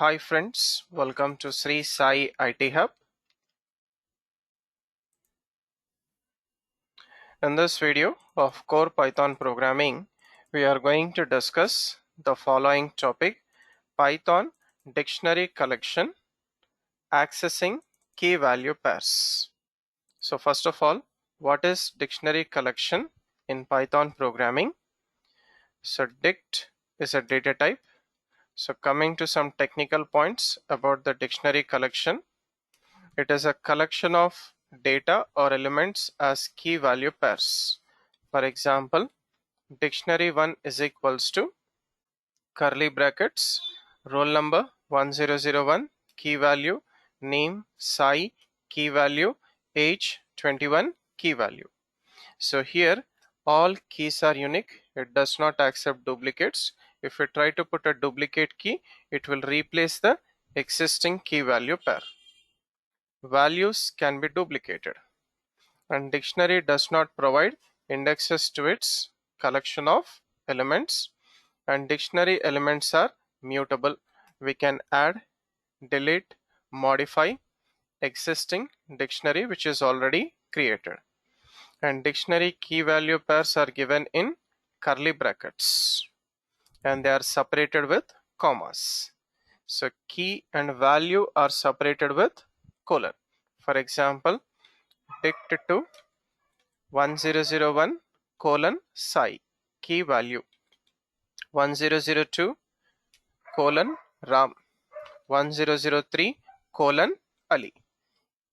Hi friends, welcome to Sri Sai IT Hub. In this video of core Python programming, we are going to discuss the following topic: Python dictionary collection, accessing key value pairs. So first of all, what is dictionary collection in Python programming? So dict is a data type. So coming to some technical points about the dictionary collection. It is a collection of data or elements as key value pairs. For example, dictionary1 is equals to curly brackets, roll number 1001, key value, name, Sai, key value, age 21, key value. So here all keys are unique. It does not accept duplicates. If we try to put a duplicate key, it will replace the existing key value pair. Values can be duplicated, and dictionary does not provide indexes to its collection of elements, and dictionary elements are mutable. We can add, delete, modify existing dictionary which is already created, and dictionary key value pairs are given in curly brackets and they are separated with commas. So key and value are separated with colon. For example, dict2 1001 colon Sai, key value 1002 colon Ram, 1003 colon Ali,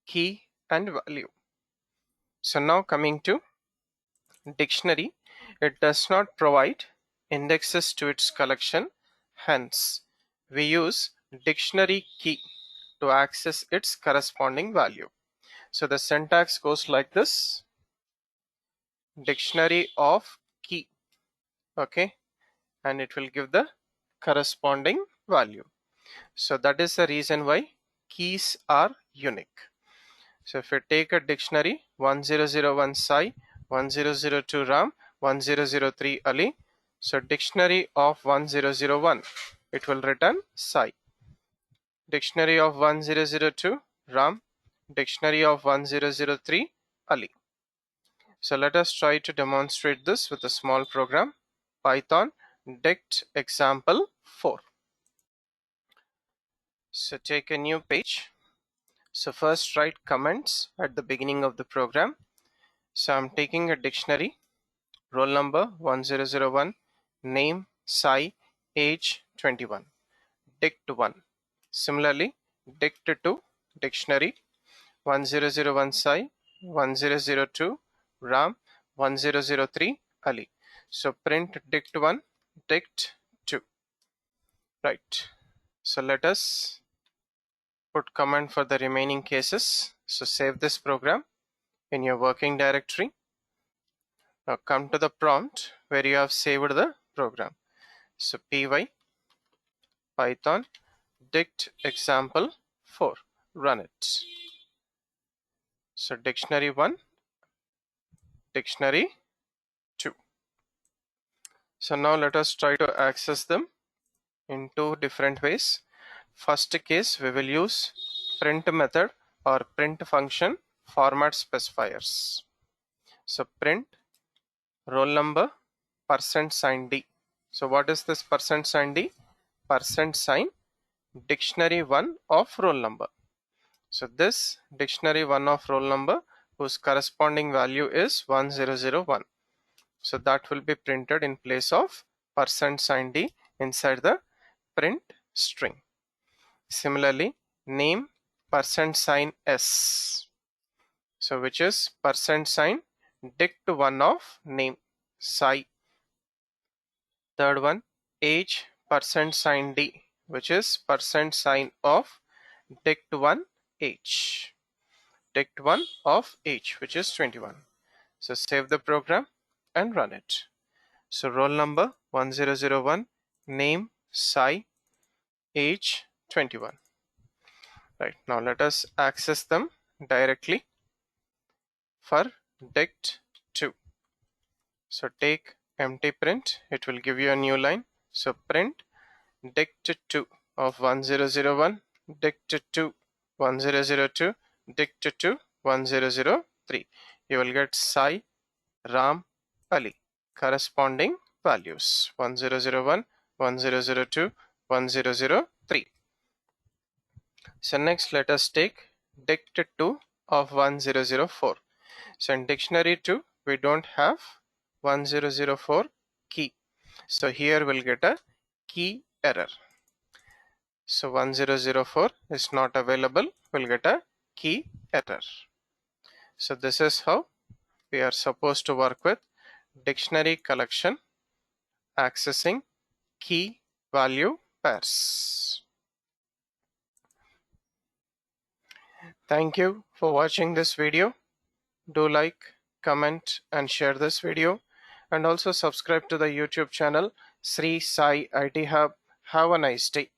key and value. So now coming to dictionary, it does not provide indexes to its collection, hence we use dictionary key to access its corresponding value. So the syntax goes like this: dictionary of key, okay, and it will give the corresponding value. So that is the reason why keys are unique. So if we take a dictionary 1001 Sai, 1002 Ram, 1003 Ali, so dictionary of 1001, it will return Sai. Dictionary of 1002 Ram, dictionary of 1003 Ali. So let us try to demonstrate this with a small program. Python dict example 4. So take a new page. So first write comments at the beginning of the program. So I'm taking a dictionary, roll number 1001, name Sai, age 21, dict1. Similarly, dict2 dictionary 1001 Sai, 1002 Ram, 1003 Ali. So print dict1, dict2. Right. So let us put comment for the remaining cases. So save this program in your working directory. Now come to the prompt where you have saved the program. So py python dict example 4, run it. So dictionary 1, dictionary 2. So now let us try to access them in two different ways. First case, we will use print method or print function format specifiers. So print roll number %sign d. So what is this %sign d? %sign dictionary1 of roll number. So this dictionary1 of roll number whose corresponding value is 1001. So that will be printed in place of %sign d inside the print string. Similarly, name %sign s. So which is %sign dict1 of name Sai. Third one, age %sign d, which is %sign of dict1 age. Dict1 of age, which is 21. So save the program and run it. So roll number 1001, name Sai, age 21. Right, now let us access them directly for dict2. So take empty print, it will give you a new line. So print dict2 of 1001 dict to 1002 dict to 1003. You will get Sai, Ram, Ali, corresponding values 1001, 1002, 1003. So next let us take dict 2 of 1004. So in dictionary 2 we don't have 1004 key. So here we'll get a key error. So 1004 is not available, we'll get a key error. So this is how we are supposed to work with dictionary collection accessing key value pairs. Thank you for watching this video. Do like, comment and share this video, and also subscribe to the YouTube channel Sri Sai IT Hub. Have a nice day.